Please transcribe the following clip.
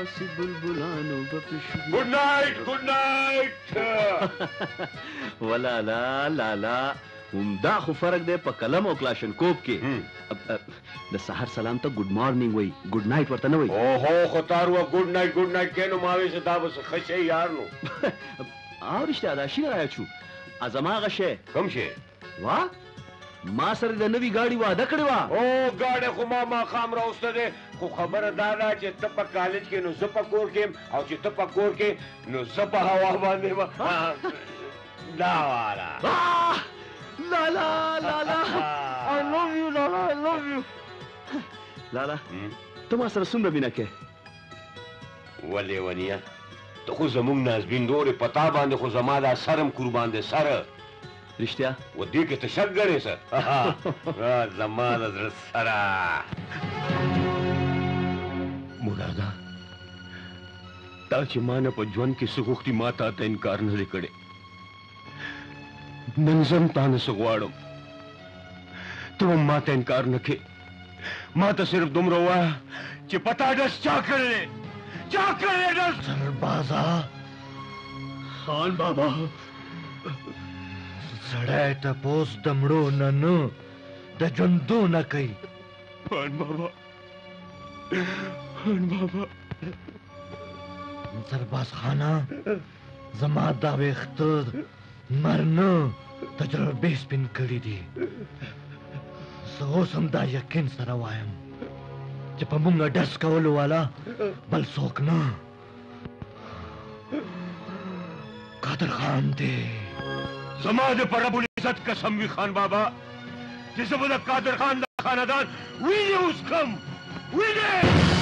داسې بلبلانو به پشو. ګډ نایټ ګډ نایټ. ولالا لالا همدا خو فرق دی په قلم او کلاشنکوف کې. د سحر سلام ته ګډ مارنینګ وای، ګډ نایټ ورته نه وای. اوهو خو تارو ګډ نایټ کینو ما وې دا بس خشه یار نو. او رښتیا دا شي راځي شو ازما غشه کوم شي وا ما سره د نوې گاډي واده کړی وا. او گاډي خو ما خام راوسته ده، خو خبره دا ده چې ته په کالج کې نو زه په کور کې او چې ته په کور کې نو زه په هوا باندې دا والا. لالا لالا I love you لالا I love you. لالا ته ما سره څومره مینه کې؟ ولې ونیه ته خو زمونږ نازبین ډورې پتا باندې خو زما دا سرم قربان دی سره. رښتیا و دې کې ته شک ګڼې څه؟ زما د زړه سره. مراده تا چې ما نه په ژوند کې څه غوښتي ما تا ته انکار نه دی کړی. نن زه تا نه څه غواړم ته هم ما ته انکار نه کوې. ما ته صرف دومره ووایه چې پتا ډس چا کړی چا کړی ډس؟ سربازه خان بابا سړی تپوس د مړو نه نه د ژوندو نه کوي. خان بابا خان بابا سرباز خانه زما دا ویښته مرنه تجربې سپین کړي دي. زه اوس هم دا یقین سره وایم چې په موږ ډس کولو والا بل څوک نه قادر خان دی. زما د په رب العزت قسم وي خان بابا چې زه به د قادر خان د خاندان وینې وڅښم وینې.